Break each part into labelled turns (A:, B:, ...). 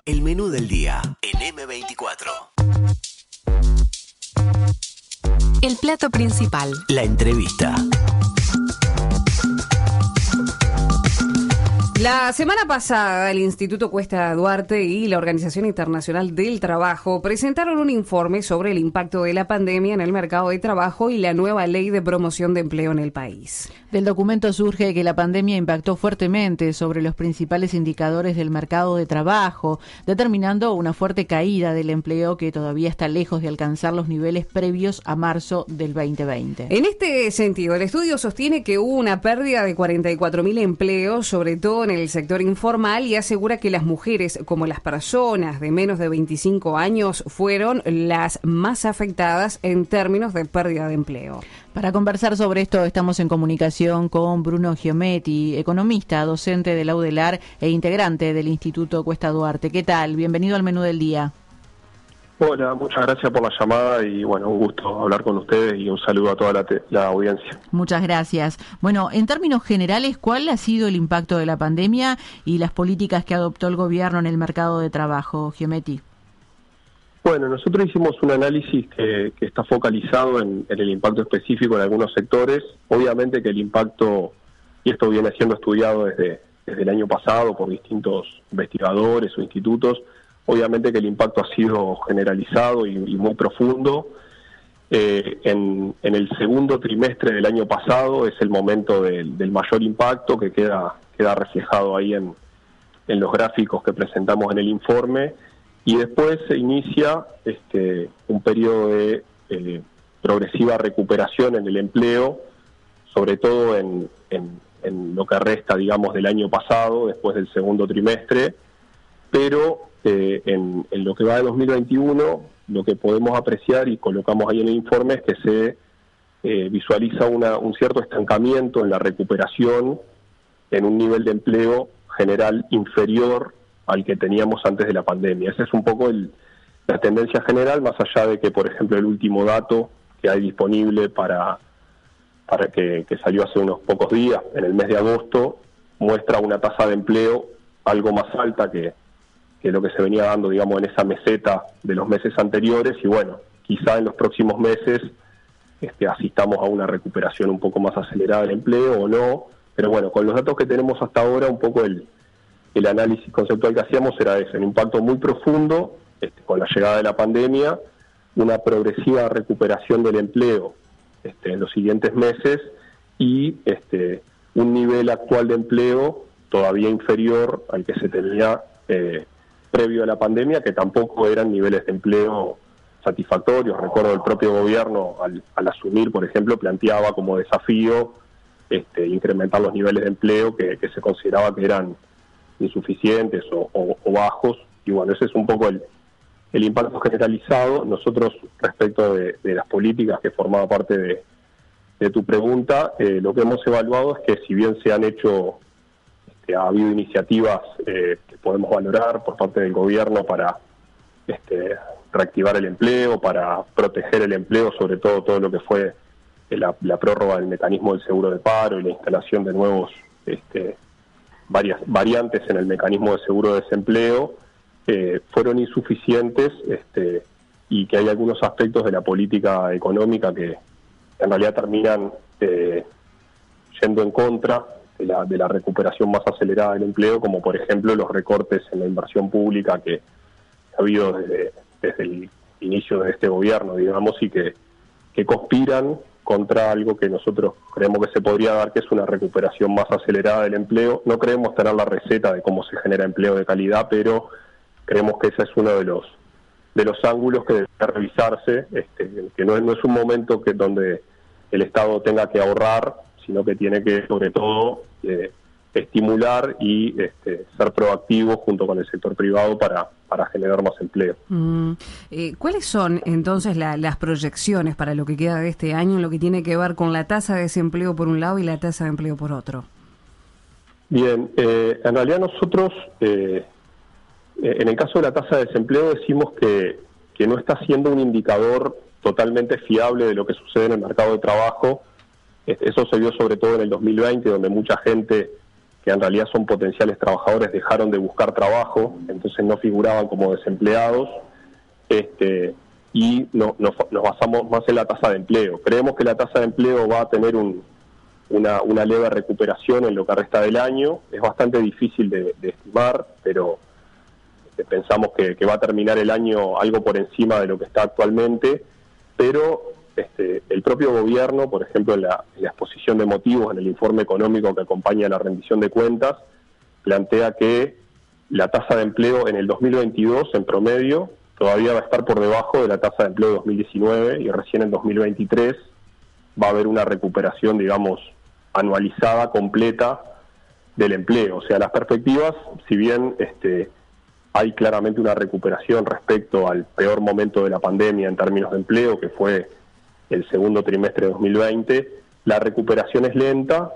A: El menú del día en M24.
B: El plato principal.
A: La entrevista.
C: La semana pasada, el Instituto Cuesta Duarte y la Organización Internacional del Trabajo presentaron un informe sobre el impacto de la pandemia en el mercado de trabajo y la nueva ley de promoción de empleo en el país.
D: Del documento surge que la pandemia impactó fuertemente sobre los principales indicadores del mercado de trabajo, determinando una fuerte caída del empleo que todavía está lejos de alcanzar los niveles previos a marzo del 2020.
C: En este sentido, el estudio sostiene que hubo una pérdida de 44.000 empleos, sobre todo en el sector informal, y asegura que las mujeres, como las personas de menos de 25 años, fueron las más afectadas en términos de pérdida de empleo.
D: Para conversar sobre esto estamos en comunicación con Bruno Giometti, economista, docente de la UDELAR e integrante del Instituto Cuesta Duarte. ¿Qué tal? Bienvenido al menú del día.
E: Hola, muchas gracias por la llamada y bueno, un gusto hablar con ustedes y un saludo a toda la audiencia.
D: Muchas gracias. Bueno, en términos generales, ¿cuál ha sido el impacto de la pandemia y las políticas que adoptó el gobierno en el mercado de trabajo, Giometti?
E: Bueno, nosotros hicimos un análisis que está focalizado en el impacto específico en algunos sectores. Obviamente que el impacto, y esto viene siendo estudiado desde el año pasado por distintos investigadores o institutos, obviamente que el impacto ha sido generalizado y muy profundo. En el segundo trimestre del año pasado es el momento del mayor impacto que queda reflejado ahí en los gráficos que presentamos en el informe, y después se inicia un periodo de progresiva recuperación en el empleo, sobre todo en lo que resta, digamos, del año pasado, después del segundo trimestre, pero en lo que va de 2021, lo que podemos apreciar y colocamos ahí en el informe es que se visualiza un cierto estancamiento en la recuperación en un nivel de empleo general inferior al que teníamos antes de la pandemia. Esa es un poco la tendencia general, más allá de que, por ejemplo, el último dato que hay disponible para que salió hace unos pocos días, en el mes de agosto, muestra una tasa de empleo algo más alta que lo que se venía dando, digamos, en esa meseta de los meses anteriores, y bueno, quizá en los próximos meses asistamos a una recuperación un poco más acelerada del empleo o no, pero bueno, con los datos que tenemos hasta ahora, un poco el análisis conceptual que hacíamos era ese, un impacto muy profundo con la llegada de la pandemia, una progresiva recuperación del empleo en los siguientes meses y un nivel actual de empleo todavía inferior al que se tenía previo a la pandemia, que tampoco eran niveles de empleo satisfactorios. Recuerdo el propio gobierno al asumir, por ejemplo, planteaba como desafío incrementar los niveles de empleo que se consideraba que eran insuficientes o bajos, y bueno, ese es un poco el impacto generalizado. Nosotros, respecto de las políticas que formaba parte de tu pregunta, lo que hemos evaluado es que si bien se han hecho, ha habido iniciativas que podemos valorar por parte del gobierno para reactivar el empleo, para proteger el empleo, sobre todo lo que fue la prórroga del mecanismo del seguro de paro y la instalación de nuevos varias variantes en el mecanismo de seguro de desempleo, fueron insuficientes, y que hay algunos aspectos de la política económica que en realidad terminan yendo en contra de la recuperación más acelerada del empleo, como por ejemplo los recortes en la inversión pública que ha habido desde el inicio de este gobierno, digamos, y que conspiran contra algo que nosotros creemos que se podría dar, que es una recuperación más acelerada del empleo. No creemos tener la receta de cómo se genera empleo de calidad, pero creemos que ese es uno de los ángulos que debe revisarse, que no es un momento donde el Estado tenga que ahorrar, sino que tiene que, sobre todo, estimular y ser proactivo junto con el sector privado para generar más empleo.
C: ¿Cuáles son entonces las proyecciones para lo que queda de este año en lo que tiene que ver con la tasa de desempleo por un lado y la tasa de empleo por otro?
E: Bien, en realidad nosotros, en el caso de la tasa de desempleo, decimos que no está siendo un indicador totalmente fiable de lo que sucede en el mercado de trabajo. Eso se vio sobre todo en el 2020, donde mucha gente que en realidad son potenciales trabajadores, dejaron de buscar trabajo, entonces no figuraban como desempleados, y nos basamos más en la tasa de empleo. Creemos que la tasa de empleo va a tener una leve recuperación en lo que resta del año. Es bastante difícil de estimar, pero pensamos que va a terminar el año algo por encima de lo que está actualmente, pero el propio gobierno, por ejemplo, en la exposición de motivos, en el informe económico que acompaña la rendición de cuentas, plantea que la tasa de empleo en el 2022, en promedio, todavía va a estar por debajo de la tasa de empleo de 2019, y recién en 2023 va a haber una recuperación, digamos, anualizada, completa del empleo. O sea, las perspectivas, si bien hay claramente una recuperación respecto al peor momento de la pandemia en términos de empleo, que fue el segundo trimestre de 2020, la recuperación es lenta.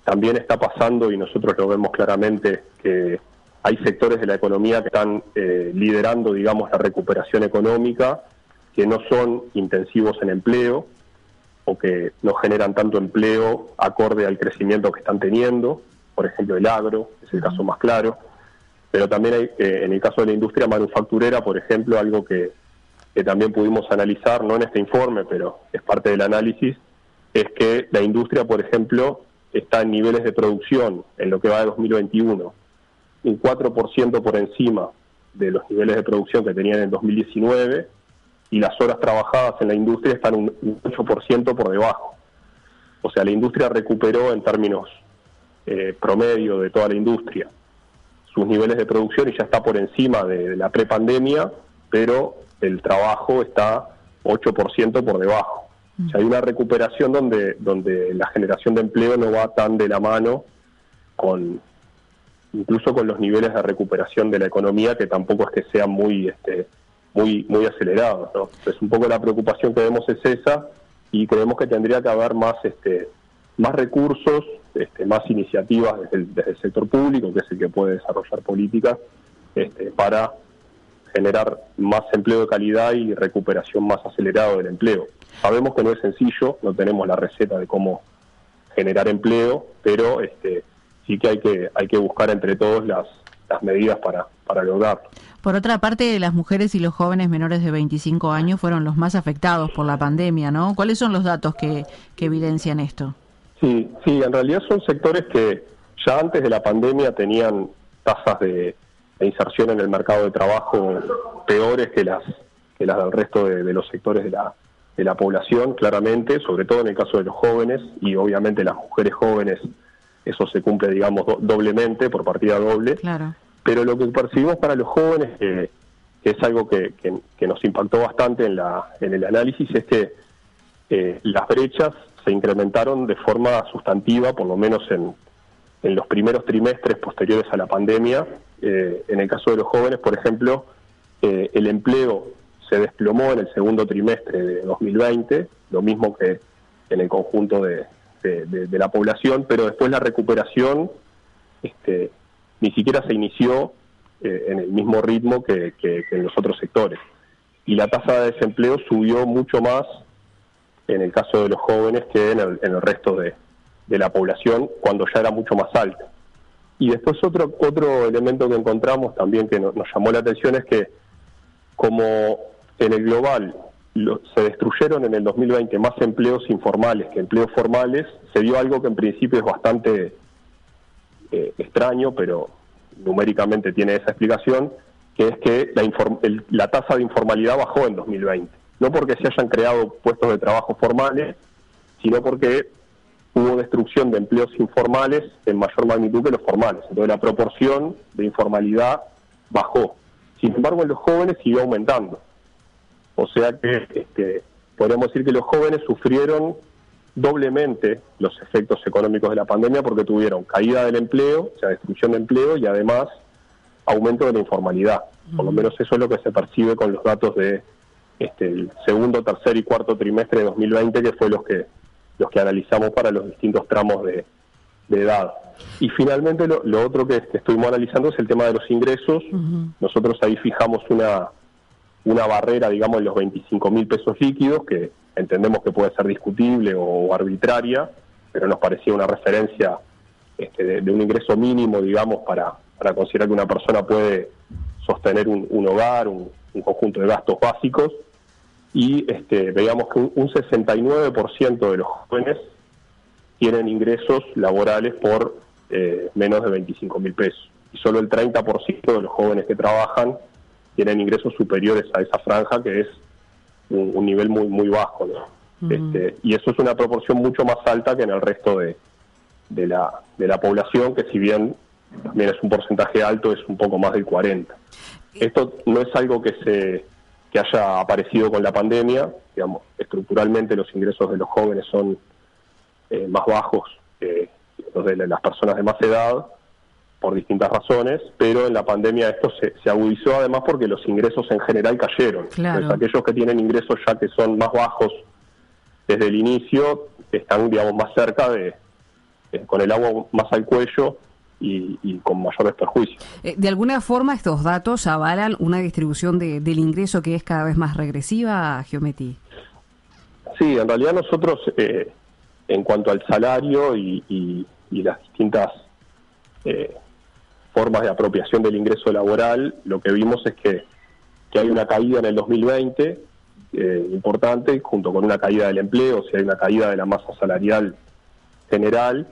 E: También está pasando, y nosotros lo vemos claramente, que hay sectores de la economía que están liderando, digamos, la recuperación económica, que no son intensivos en empleo o que no generan tanto empleo acorde al crecimiento que están teniendo. Por ejemplo, el agro es el caso más claro, pero también hay, en el caso de la industria manufacturera, por ejemplo, algo que también pudimos analizar, no en este informe, pero es parte del análisis, es que la industria, por ejemplo, está en niveles de producción en lo que va de 2021, un 4% por encima de los niveles de producción que tenían en 2019, y las horas trabajadas en la industria están un 8% por debajo. O sea, la industria recuperó en términos promedio de toda la industria sus niveles de producción y ya está por encima de la prepandemia, pero el trabajo está 8% por debajo. O sea, hay una recuperación donde la generación de empleo no va tan de la mano incluso con los niveles de recuperación de la economía, que tampoco es que sean muy acelerados, ¿no? Entonces, un poco la preocupación que vemos es esa, y creemos que tendría que haber más recursos, más iniciativas desde el sector público, que es el que puede desarrollar políticas para generar más empleo de calidad y recuperación más acelerada del empleo. Sabemos que no es sencillo, no tenemos la receta de cómo generar empleo, pero sí que hay que buscar entre todos las medidas para lograrlo.
D: Por otra parte, las mujeres y los jóvenes menores de 25 años fueron los más afectados por la pandemia, ¿no? ¿Cuáles son los datos que evidencian esto? Sí, en realidad son sectores que ya antes de la pandemia tenían tasas de inserción en el mercado de trabajo peores que las del resto de los sectores de la población, claramente, sobre todo en el caso de los jóvenes, y obviamente las mujeres jóvenes, eso se cumple, digamos, doblemente, por partida doble. Claro. Pero lo que percibimos para los jóvenes, que es algo que nos impactó bastante en el análisis, es que las brechas se incrementaron de forma sustantiva, por lo menos en los primeros trimestres posteriores a la pandemia. En el caso de los jóvenes, por ejemplo, el empleo se desplomó en el segundo trimestre de 2020, lo mismo que en el conjunto de la población, pero después la recuperación ni siquiera se inició en el mismo ritmo que en los otros sectores. Y la tasa de desempleo subió mucho más en el caso de los jóvenes que en el resto de la población, cuando ya era mucho más alta. Y después otro elemento que encontramos también que nos llamó la atención es que, como en el global se destruyeron en el 2020 más empleos informales que empleos formales, se dio algo que en principio es bastante extraño, pero numéricamente tiene esa explicación, que es que la tasa de informalidad bajó en 2020. No porque se hayan creado puestos de trabajo formales, sino porque hubo destrucción de empleos informales en mayor magnitud que los formales. Entonces la proporción de informalidad bajó. Sin embargo, en los jóvenes siguió aumentando. O sea que podríamos decir que los jóvenes sufrieron doblemente los efectos económicos de la pandemia, porque tuvieron caída del empleo, o sea, destrucción de empleo, y además aumento de la informalidad. Por lo menos eso es lo que se percibe con los datos de el segundo, tercer y cuarto trimestre de 2020, que fue los que analizamos para los distintos tramos de edad. Y finalmente lo otro que estuvimos analizando es el tema de los ingresos. Nosotros ahí fijamos una barrera, digamos, en los 25.000 pesos líquidos, que entendemos que puede ser discutible o arbitraria, pero nos parecía una referencia
E: de un ingreso mínimo, digamos, para considerar que una persona puede sostener un hogar, un conjunto de gastos básicos, y veíamos que un 69% de los jóvenes tienen ingresos laborales por menos de 25.000 pesos, y solo el 30% de los jóvenes que trabajan tienen ingresos superiores a esa franja, que es un nivel muy muy bajo, ¿no? Y eso es una proporción mucho más alta que en el resto de la población, que si bien también es un porcentaje alto, es un poco más del 40%. Esto no es algo que haya aparecido con la pandemia, digamos, estructuralmente los ingresos de los jóvenes son más bajos que los de las personas de más edad, por distintas razones, pero en la pandemia esto se agudizó, además porque los ingresos en general cayeron.
C: Claro.
E: Entonces, aquellos que tienen ingresos ya que son más bajos desde el inicio, están, digamos, más cerca con el agua más al cuello y con mayores perjuicios.
C: De alguna forma, estos datos avalan una distribución del ingreso que es cada vez más regresiva, Giommetti.
E: Sí, en realidad nosotros, en cuanto al salario y las distintas formas de apropiación del ingreso laboral, lo que vimos es que hay una caída en el 2020 importante, junto con una caída del empleo, o sea, hay una caída de la masa salarial general,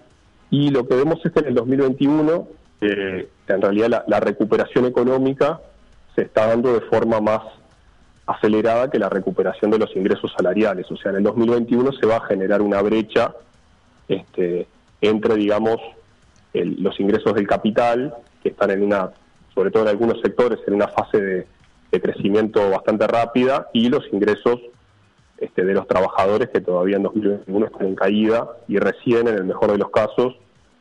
E: y lo que vemos es que en el 2021, en realidad la recuperación económica se está dando de forma más acelerada que la recuperación de los ingresos salariales. O sea, en el 2021 se va a generar una brecha entre, digamos, los ingresos del capital, que están sobre todo en algunos sectores, en una fase de crecimiento bastante rápida, y los ingresos de los trabajadores, que todavía en 2021 están en caída, y recién, en el mejor de los casos,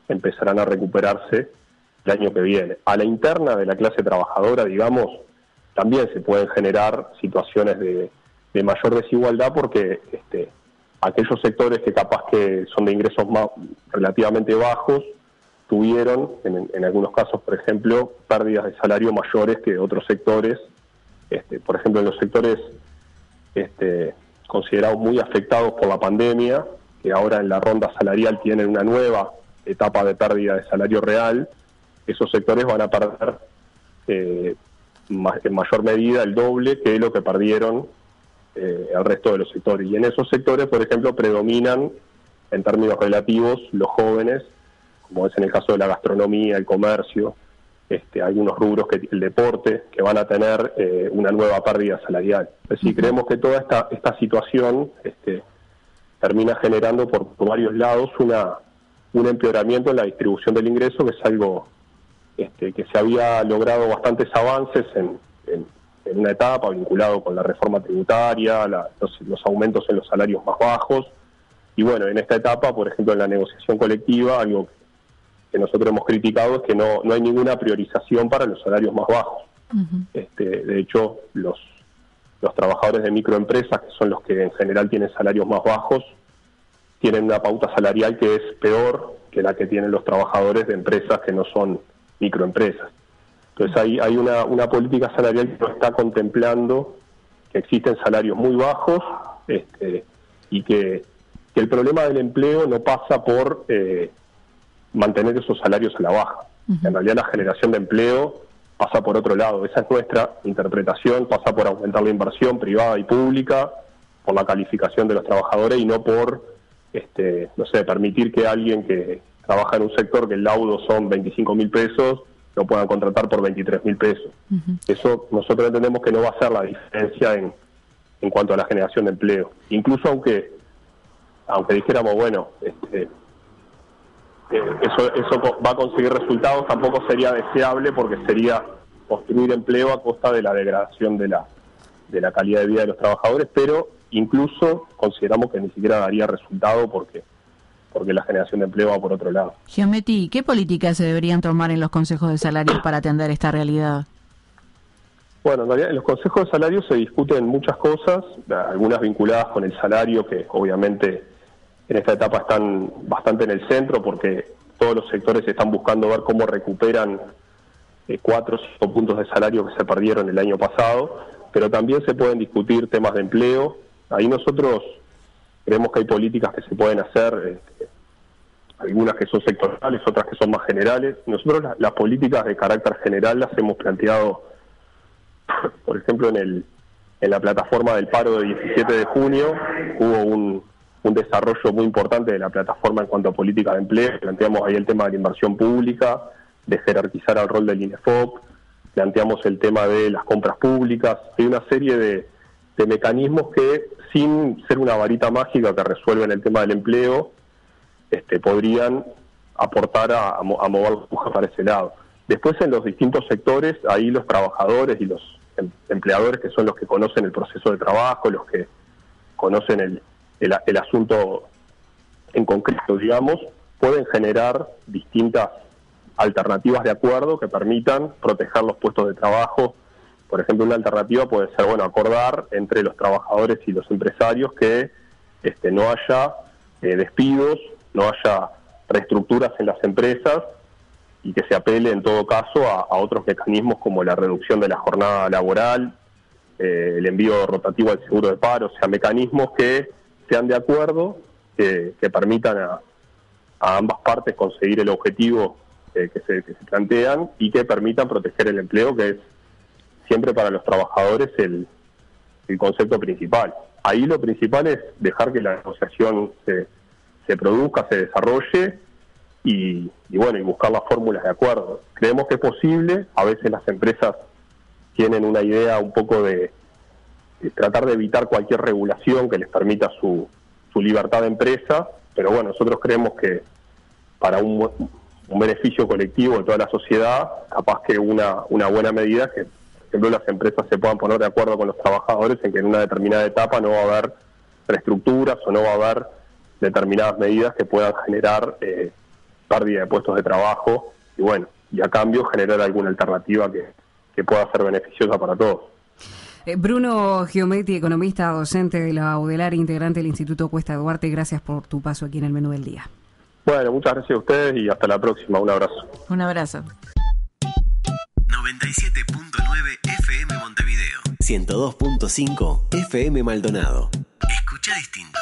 E: empezarán a recuperarse el año que viene. A la interna de la clase trabajadora, digamos, también se pueden generar situaciones de mayor desigualdad, porque aquellos sectores que capaz que son de ingresos relativamente bajos, tuvieron, en algunos casos, por ejemplo, pérdidas de salario mayores que otros sectores. Por ejemplo, en los sectores considerados muy afectados por la pandemia, que ahora en la ronda salarial tienen una nueva etapa de pérdida de salario real, esos sectores van a perder en mayor medida el doble que lo que perdieron el resto de los sectores. Y en esos sectores, por ejemplo, predominan en términos relativos los jóvenes, como es en el caso de la gastronomía, el comercio, algunos rubros, el deporte, que van a tener una nueva pérdida salarial. Es decir, creemos que toda esta situación termina generando por varios lados un empeoramiento en la distribución del ingreso, que es algo que se había logrado bastantes avances en una etapa vinculado con la reforma tributaria, los aumentos en los salarios más bajos, y bueno, en esta etapa, por ejemplo, en la negociación colectiva, algo que nosotros hemos criticado es que no hay ninguna priorización para los salarios más bajos. De hecho, los trabajadores de microempresas, que son los que en general tienen salarios más bajos, tienen una pauta salarial que es peor que la que tienen los trabajadores de empresas que no son microempresas. Entonces hay una política salarial que no está contemplando que existen salarios muy bajos, y que el problema del empleo no pasa por mantener esos salarios a la baja. En realidad la generación de empleo pasa por otro lado. Esa es nuestra interpretación, pasa por aumentar la inversión privada y pública, por la calificación de los trabajadores, y no por permitir que alguien que trabaja en un sector que el laudo son 25.000 pesos lo puedan contratar por 23.000 pesos. Eso nosotros entendemos que no va a ser la diferencia en cuanto a la generación de empleo. Incluso aunque dijéramos, bueno, eso va a conseguir resultados, tampoco sería deseable, porque sería construir empleo a costa de la degradación de la calidad de vida de los trabajadores, pero incluso consideramos que ni siquiera daría resultado porque la generación de empleo va por otro lado.
D: Giommetti, ¿qué políticas se deberían tomar en los consejos de salarios para atender esta realidad?
E: Bueno, en realidad en los consejos de salarios se discuten muchas cosas, algunas vinculadas con el salario, que obviamente en esta etapa están bastante en el centro, porque todos los sectores están buscando ver cómo recuperan 4 o 5 puntos de salario que se perdieron el año pasado, pero también se pueden discutir temas de empleo. Ahí nosotros creemos que hay políticas que se pueden hacer algunas que son sectoriales, otras que son más generales. Nosotros las políticas de carácter general las hemos planteado, por ejemplo, en la plataforma del paro de 17 de junio, hubo un desarrollo muy importante de la plataforma en cuanto a política de empleo. Planteamos ahí el tema de la inversión pública, de jerarquizar el rol del INEFOP, planteamos el tema de las compras públicas. Hay una serie de mecanismos que, sin ser una varita mágica que resuelven el tema del empleo, podrían aportar a mover la puja para ese lado. Después, en los distintos sectores, ahí los trabajadores y los empleadores, que son los que conocen el proceso de trabajo, los que conocen el asunto en concreto, digamos, pueden generar distintas alternativas de acuerdo que permitan proteger los puestos de trabajo. Por ejemplo, una alternativa puede ser, acordar entre los trabajadores y los empresarios que no haya despidos, no haya reestructuras en las empresas, y que se apele en todo caso a otros mecanismos como la reducción de la jornada laboral, el envío rotativo al seguro de paro, o sea, mecanismos que sean de acuerdo, que permitan a ambas partes conseguir el objetivo que se plantean, y que permitan proteger el empleo, que es siempre para los trabajadores el concepto principal. Ahí lo principal es dejar que la negociación se produzca, se desarrolle, y buscar las fórmulas de acuerdo. Creemos que es posible. A veces las empresas tienen una idea un poco de tratar de evitar cualquier regulación que les permita su libertad de empresa, pero nosotros creemos que para un beneficio colectivo de toda la sociedad, capaz que una buena medida es que, por ejemplo, las empresas se puedan poner de acuerdo con los trabajadores en que en una determinada etapa no va a haber reestructuras o no va a haber determinadas medidas que puedan generar pérdida de puestos de trabajo, y a cambio generar alguna alternativa que pueda ser beneficiosa para todos.
C: Bruno Giometti, economista, docente de la UDELAR, integrante del Instituto Cuesta Duarte, gracias por tu paso aquí en el Menú del Día.
E: Bueno, muchas gracias a ustedes y hasta la próxima. Un abrazo.
D: Un abrazo.
A: 97.9 FM Montevideo. 102.5 FM Maldonado. Escucha distinto.